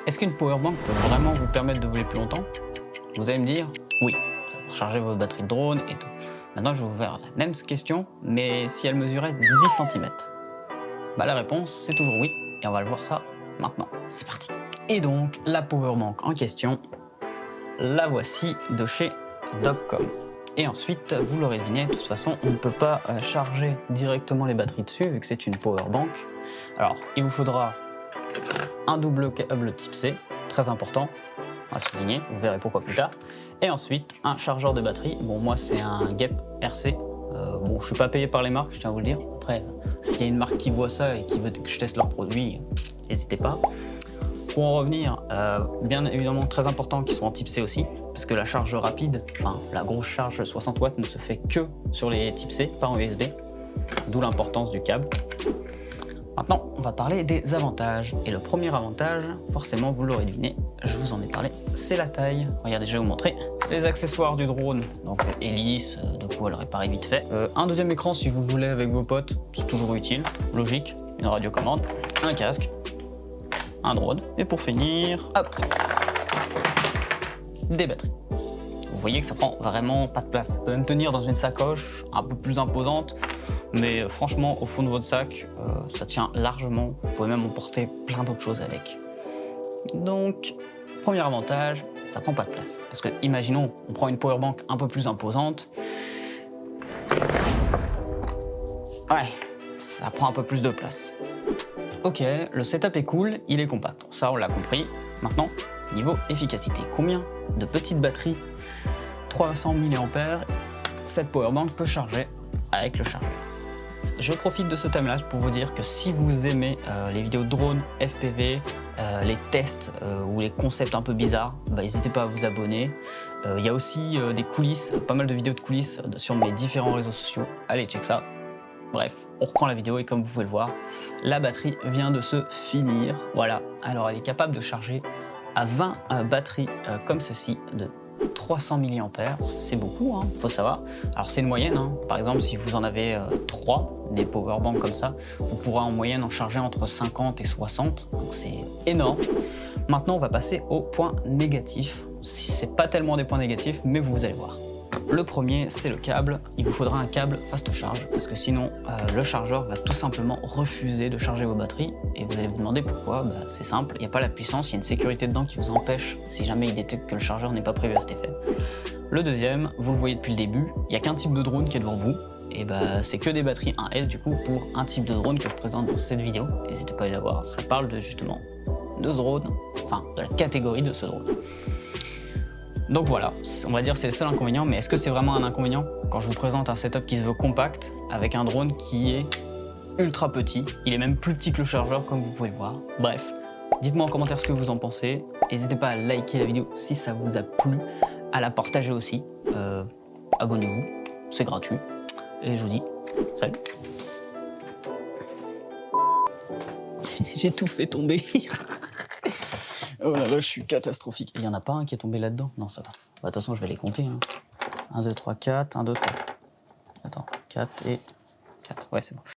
Est-ce qu'une powerbank peut vraiment vous permettre de voler plus longtemps? Vous allez me dire oui, ça va recharger votre batterie de drone et tout. Maintenant je vais vous faire la même question, mais si elle mesurait 10 cm. Bah la réponse c'est toujours oui, et on va le voir ça maintenant. C'est parti. Et donc la powerbank en question, la voici de chez Dogcom. Et ensuite, vous l'aurez deviné, de toute façon, on ne peut pas charger directement les batteries dessus vu que c'est une powerbank. Alors, il vous faudra un double câble type C, très important, à souligner, vous verrez pourquoi plus tard. Et ensuite, un chargeur de batterie. Bon, moi, c'est un Gep RC. Bon, je suis pas payé par les marques, je tiens à vous le dire. Après, s'il y a une marque qui voit ça et qui veut que je teste leurs produits, n'hésitez pas. Pour en revenir, bien évidemment très important qu'ils soient en type C aussi, parce que la charge rapide, enfin la grosse charge 60 watts ne se fait que sur les type C, pas en USB, d'où l'importance du câble. Maintenant, on va parler des avantages. Et le premier avantage, forcément vous l'aurez deviné, je vous en ai parlé, c'est la taille. Regardez, je vais vous montrer. Les accessoires du drone, donc hélice, de quoi le réparer vite fait. Un deuxième écran si vous voulez avec vos potes, c'est toujours utile, logique. Une radiocommande, un casque, un drone, et pour finir, hop, des batteries. Vous voyez que ça prend vraiment pas de place. Ça peut même tenir dans une sacoche un peu plus imposante, mais franchement, au fond de votre sac, ça tient largement. Vous pouvez même emporter plein d'autres choses avec. Donc, premier avantage, ça prend pas de place. Parce que, imaginons, on prend une powerbank un peu plus imposante. Ouais, ça prend un peu plus de place. Ok, le setup est cool, il est compact. Ça, on l'a compris. Maintenant, niveau efficacité. Combien de petites batteries 300 mAh cette powerbank peut charger avec le chargeur? Je profite de ce thème-là pour vous dire que si vous aimez les vidéos de drone, FPV, les tests ou les concepts un peu bizarres, bah, n'hésitez pas à vous abonner. Il y a aussi des coulisses, pas mal de vidéos de coulisses sur mes différents réseaux sociaux. Allez, check ça. Bref, on reprend la vidéo et comme vous pouvez le voir, la batterie vient de se finir. Voilà, alors elle est capable de charger à 20 batteries comme ceci de 300 mAh. C'est beaucoup, hein, faut savoir. Alors c'est une moyenne, hein. Par exemple si vous en avez 3, des powerbanks comme ça, vous pourrez en moyenne en charger entre 50 et 60, donc c'est énorme. Maintenant on va passer aux points négatifs. C'est pas tellement des points négatifs, mais vous allez voir. Le premier, c'est le câble. Il vous faudra un câble fast charge parce que sinon le chargeur va tout simplement refuser de charger vos batteries et vous allez vous demander pourquoi. Bah, c'est simple, il n'y a pas la puissance, il y a une sécurité dedans qui vous empêche si jamais il détecte que le chargeur n'est pas prévu à cet effet. Le deuxième, vous le voyez depuis le début, il n'y a qu'un type de drone qui est devant vous et bah, c'est que des batteries 1S du coup pour un type de drone que je présente dans cette vidéo. N'hésitez pas à aller la voir, ça parle de justement de ce drone, enfin de la catégorie de ce drone. Donc voilà, on va dire que c'est le seul inconvénient, mais est-ce que c'est vraiment un inconvénient quand je vous présente un setup qui se veut compact avec un drone qui est ultra petit, il est même plus petit que le chargeur comme vous pouvez le voir. Bref, dites-moi en commentaire ce que vous en pensez, n'hésitez pas à liker la vidéo si ça vous a plu, à la partager aussi, abonnez-vous, c'est gratuit, et je vous dis salut. J'ai tout fait tomber. Oh là là, je suis catastrophique. Il n'y en a pas un qui est tombé là-dedans? Non, ça va. Bah, de toute façon, je vais les compter. Hein. 1, 2, 3, 4, 1, 2, 3. Attends, 4 et 4. Ouais, c'est bon.